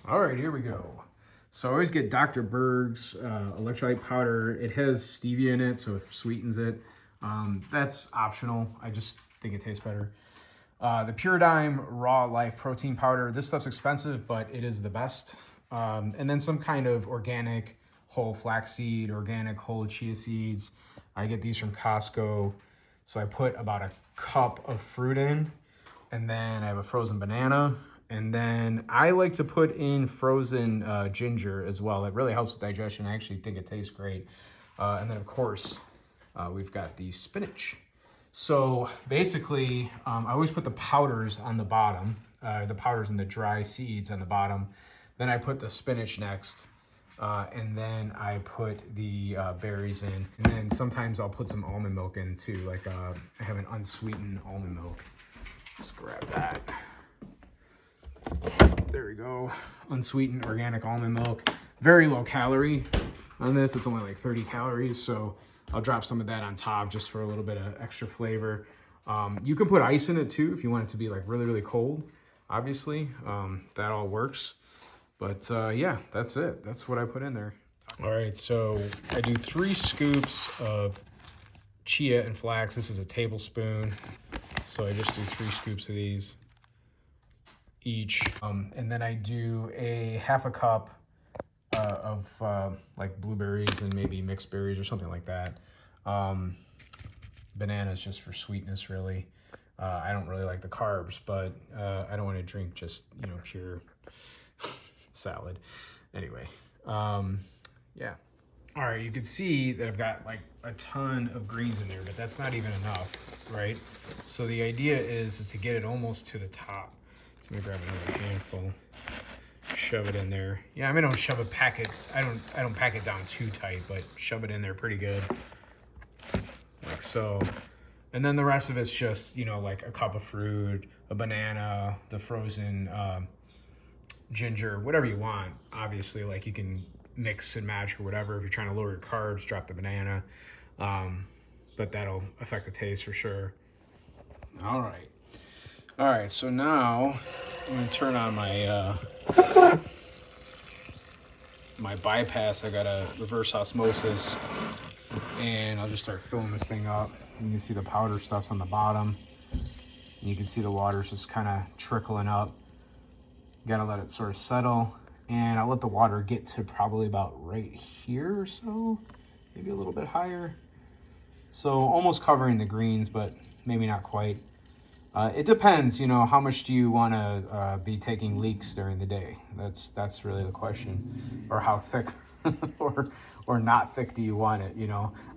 All right, here we go. So I always get Dr. Berg's electrolyte powder. It has stevia in it, so it sweetens it. That's optional. I just think it tastes better. The Puradyme Raw Liyf Protein powder. This stuff's expensive, but it is the best. And then some kind of organic whole flaxseed, organic whole chia seeds. I get these from Costco. So I put about a cup of fruit in, and then I have a frozen banana. And then I like to put in frozen ginger as well. It really helps with digestion. I actually think it tastes great. And then of course, we've got the spinach. So basically, I always put the powders on the bottom, the powders and the dry seeds on the bottom. Then I put the spinach next. And then I put the berries in. And then sometimes I'll put some almond milk in too. Like I have an unsweetened almond milk. Just grab that. There we go. Unsweetened organic almond milk. Very low calorie on this. It's only like 30 calories. So I'll drop some of that on top just for a little bit of extra flavor. You can put ice in it too if you want it to be like really, really cold. Obviously, that all works. But yeah, that's it. That's what I put in there. All right, so I do 3 scoops of chia and flax. This is a tablespoon. So I just do 3 scoops of these each. And then I do a half a cup of like blueberries and maybe mixed berries or something like that. Bananas just for sweetness, really. I don't really like the carbs, but I don't want to drink just, pure salad. Anyway, yeah. All right, you can see that I've got like a ton of greens in there, but that's not even enough, right? So the idea is to get it almost to the top. So let me grab another handful, shove it in there. Yeah, I mean, I don't shove it, pack it. I don't pack it down too tight, but shove it in there pretty good, like so. And then the rest of it's just, like a cup of fruit, a banana, the frozen ginger, whatever you want. Obviously, like you can mix and match or whatever. If you're trying to lower your carbs, drop the banana. But that'll affect the taste for sure. All right, so now I'm gonna turn on my my bypass. I got a reverse osmosis, and I'll just start filling this thing up. You can see the powder stuff's on the bottom. You can see the water's just kind of trickling up. Gotta let it sort of settle, and I'll let the water get to probably about right here or so, maybe a little bit higher. So almost covering the greens, but maybe not quite. It depends, how much do you want to be taking leaks during the day? That's really the question, or how thick or not thick do you want it?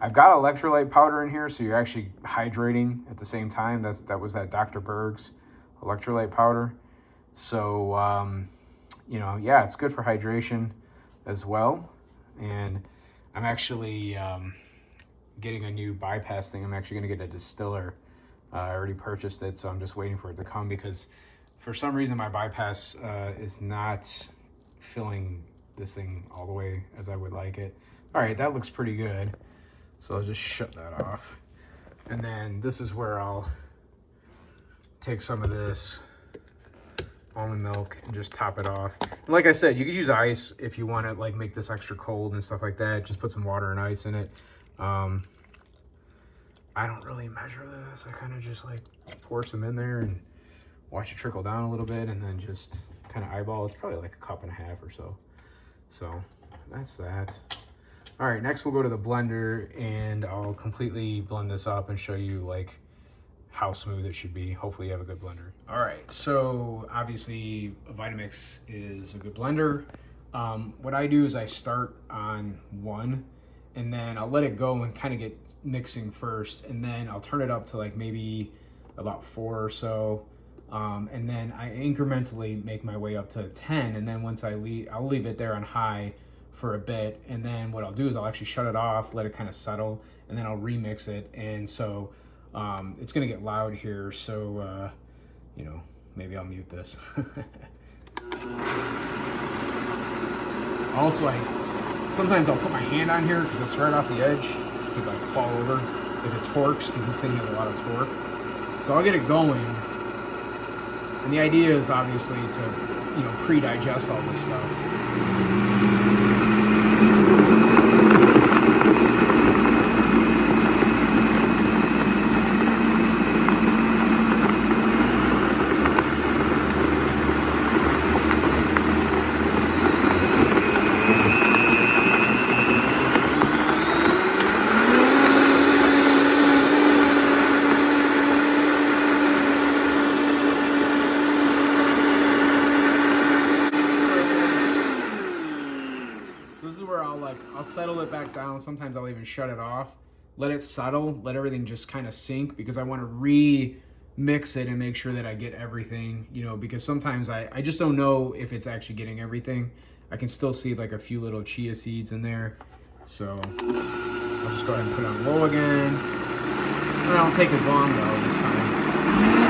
I've got electrolyte powder in here, so you're actually hydrating at the same time. That was that Dr. Berg's electrolyte powder. So, yeah, it's good for hydration as well. And I'm actually getting a new bypass thing. I'm actually going to get a distiller. I already purchased it, so I'm just waiting for it to come because for some reason my bypass is not filling this thing all the way as I would like it. All right, that looks pretty good. So I'll just shut that off. And then this is where I'll take some of this almond milk and just top it off. And like I said, you could use ice if you want to like make this extra cold and stuff like that. Just put some water and ice in it. I don't really measure this. I kind of just like pour some in there and watch it trickle down a little bit, and then just kind of eyeball. It's probably like a cup and a half or so. So that's that. All right, next we'll go to the blender, and I'll completely blend this up and show you like how smooth it should be. Hopefully you have a good blender. All right, so obviously a Vitamix is a good blender. What I do is I start on 1, and then I'll let it go and kind of get mixing first, and then I'll turn it up to like maybe about 4 or so. And then I incrementally make my way up to 10, and then once I'll leave it there on high for a bit, and then what I'll do is I'll actually shut it off, let it kind of settle, and then I'll remix it. And so it's gonna get loud here, so maybe I'll mute this. Also, sometimes I'll put my hand on here because it's right off the edge. It could like fall over if it torques, because this thing has a lot of torque. So I'll get it going. And the idea is obviously to you know, pre-digest all this stuff. I'll settle it back down. Sometimes I'll even shut it off, let it settle, let everything just kind of sink, because I want to re-mix it and make sure that I get everything, you know, because sometimes I just don't know if it's actually getting everything. I can still see like a few little chia seeds in there. So I'll just go ahead and put it on low again. It won't take as long though this time.